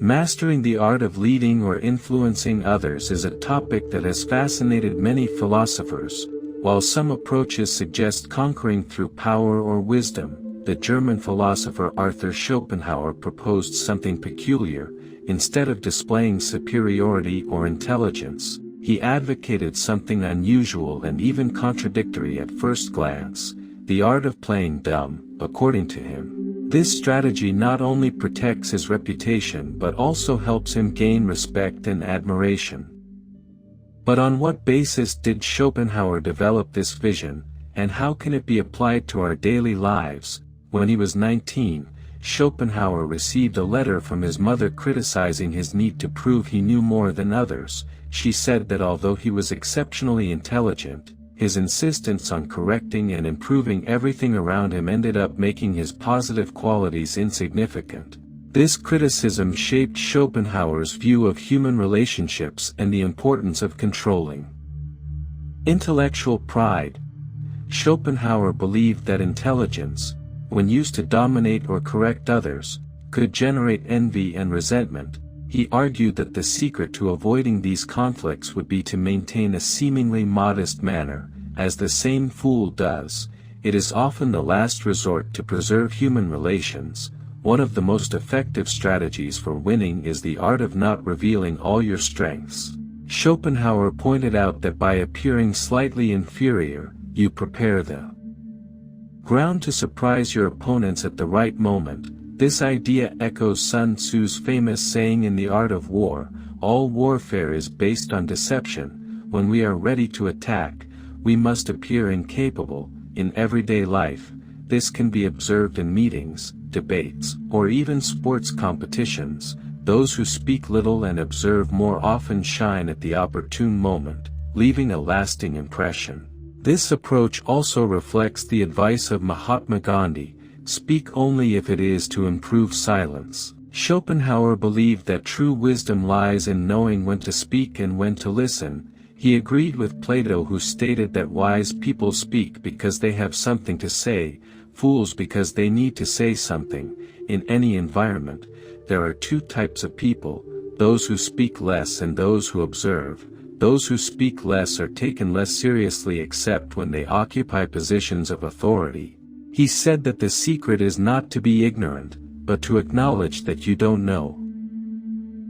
Mastering the art of leading or influencing others is a topic that has fascinated many philosophers. While some approaches suggest conquering through power or wisdom, the German philosopher Arthur Schopenhauer proposed something peculiar. Instead of displaying superiority or intelligence, he advocated something unusual and even contradictory at first glance: the art of playing dumb. According to him, this strategy not only protects his reputation but also helps him gain respect and admiration. But on what basis did Schopenhauer develop this vision, and how can it be applied to our daily lives? When he was 19, Schopenhauer received a letter from his mother criticizing his need to prove he knew more than others. She said that although he was exceptionally intelligent, his insistence on correcting and improving everything around him ended up making his positive qualities insignificant. This criticism shaped Schopenhauer's view of human relationships and the importance of controlling intellectual pride. Schopenhauer believed that intelligence, when used to dominate or correct others, could generate envy and resentment. He argued that the secret to avoiding these conflicts would be to maintain a seemingly modest manner. As the same fool does, it is often the last resort to preserve human relations. One of the most effective strategies for winning is the art of not revealing all your strengths. Schopenhauer pointed out that by appearing slightly inferior, you prepare the ground to surprise your opponents at the right moment. This idea echoes Sun Tzu's famous saying in The Art of War: all warfare is based on deception. When we are ready to attack, we must appear incapable. In everyday life, this can be observed in meetings, debates, or even sports competitions. Those who speak little and observe more often shine at the opportune moment, leaving a lasting impression. This approach also reflects the advice of Mahatma Gandhi: speak only if it is to improve silence. Schopenhauer believed that true wisdom lies in knowing when to speak and when to listen. He agreed with Plato, who stated that wise people speak because they have something to say, fools because they need to say something. In any environment, there are two types of people: those who speak less and those who observe. Those who speak less are taken less seriously except when they occupy positions of authority. He said that the secret is not to be ignorant, but to acknowledge that you don't know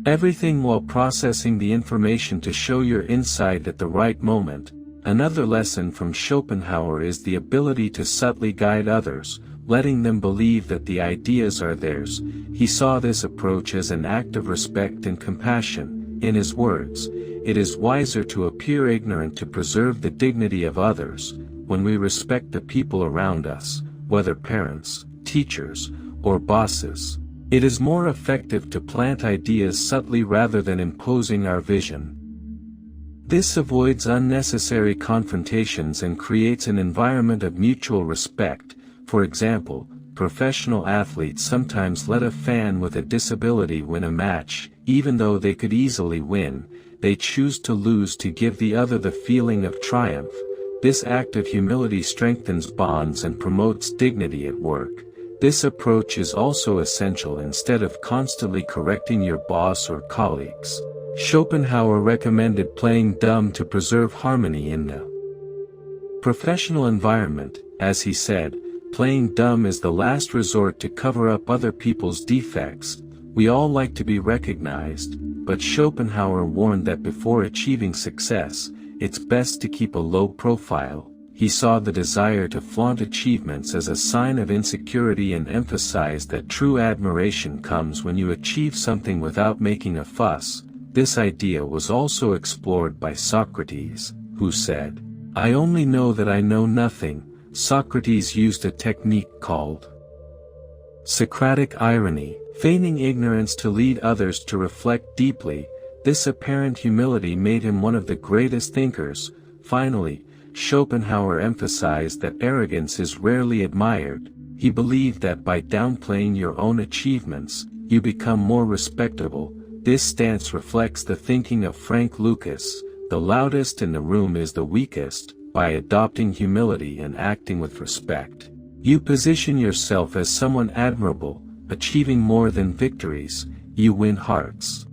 everything while processing the information to show your insight at the right moment. Another lesson from Schopenhauer is the ability to subtly guide others, letting them believe that the ideas are theirs. He saw this approach as an act of respect and compassion. In his words, it is wiser to appear ignorant to preserve the dignity of others. When we respect the people around us, whether parents, teachers, or bosses, it is more effective to plant ideas subtly rather than imposing our vision. This avoids unnecessary confrontations and creates an environment of mutual respect. For example, professional athletes sometimes let a fan with a disability win a match. Even though they could easily win, they choose to lose to give the other the feeling of triumph. This act of humility strengthens bonds and promotes dignity at work. This approach is also essential instead of constantly correcting your boss or colleagues. Schopenhauer recommended playing dumb to preserve harmony in the professional environment. As he said, playing dumb is the last resort to cover up other people's defects. We all like to be recognized, but Schopenhauer warned that before achieving success, it's best to keep a low profile. He saw the desire to flaunt achievements as a sign of insecurity and emphasized that true admiration comes when you achieve something without making a fuss. This idea was also explored by Socrates, who said, "I only know that I know nothing." Socrates used a technique called Socratic irony, feigning ignorance to lead others to reflect deeply. This apparent humility made him one of the greatest thinkers. Finally, Schopenhauer emphasized that arrogance is rarely admired. He believed that by downplaying your own achievements, you become more respectable. This stance reflects the thinking of Frank Lucas: the loudest in the room is the weakest. By adopting humility and acting with respect, you position yourself as someone admirable, achieving more than victories. you win hearts.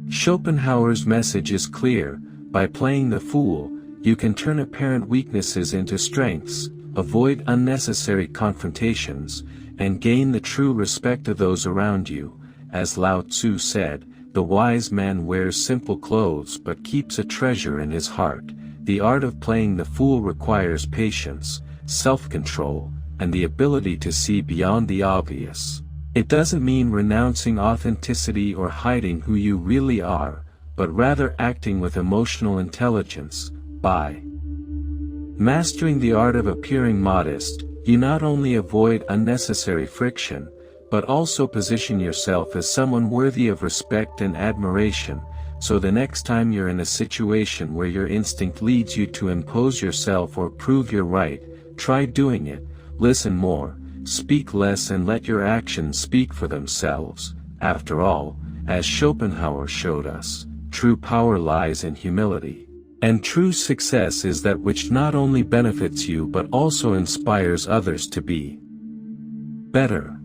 Schopenhauer's message is clear: by playing the fool, you can turn apparent weaknesses into strengths, avoid unnecessary confrontations, and gain the true respect of those around you. As Lao Tzu said, the wise man wears simple clothes but keeps a treasure in his heart. The art of playing the fool requires patience, self-control, and the ability to see beyond the obvious. It doesn't mean renouncing authenticity or hiding who you really are, but rather acting with emotional intelligence. By mastering the art of appearing modest, you not only avoid unnecessary friction, but also position yourself as someone worthy of respect and admiration, so the next time you're in a situation where your instinct leads you to impose yourself or prove you're right, try doing it. Listen more, speak less, and let your actions speak for themselves. After all, as Schopenhauer showed us, true power lies in humility. And true success is that which not only benefits you but also inspires others to be better.